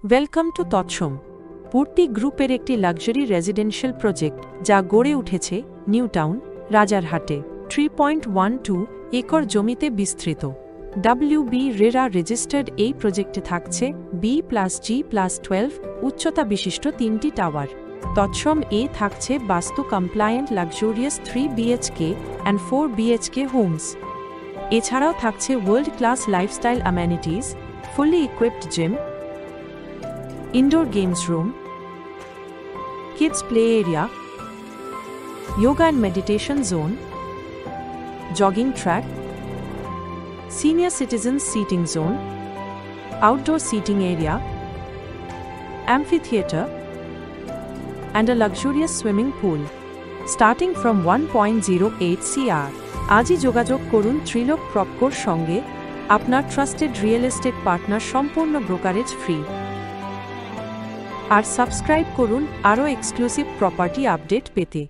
Welcome to তৎসম। পূর্তি গ্রুপের একটি লাক্সারি রেজিডেন্সিয়াল প্রজেক্ট যা গড়ে উঠেছে নিউ টাউন, রাজারহাটে। 3.12 একর জমিতে বিস্তৃত। WB রেরা রেজিস্টার্ড এই প্রজেক্টে থাকছে B+G+12 উচ্চতা বিশিষ্ট 3টি টাওয়ার। তৎসম এ থাকছে vastu compliant luxurious 3 BHK and 4 BHK homes. এছাড়াও থাকছে world class lifestyle amenities, fully equipped gym, indoor games room, kids play area, yoga and meditation zone, jogging track, senior citizens seating zone, outdoor seating area, amphitheater, and a luxurious swimming pool, starting from 1.08 CR. আজই যোগাযোগ করুন ত্রিলোক প্রপকোর সঙ্গে। আপনার trusted real estate partner, সম্পূর্ণ brokerage free. আর subscribe করুন আরও exclusive property update পেতে।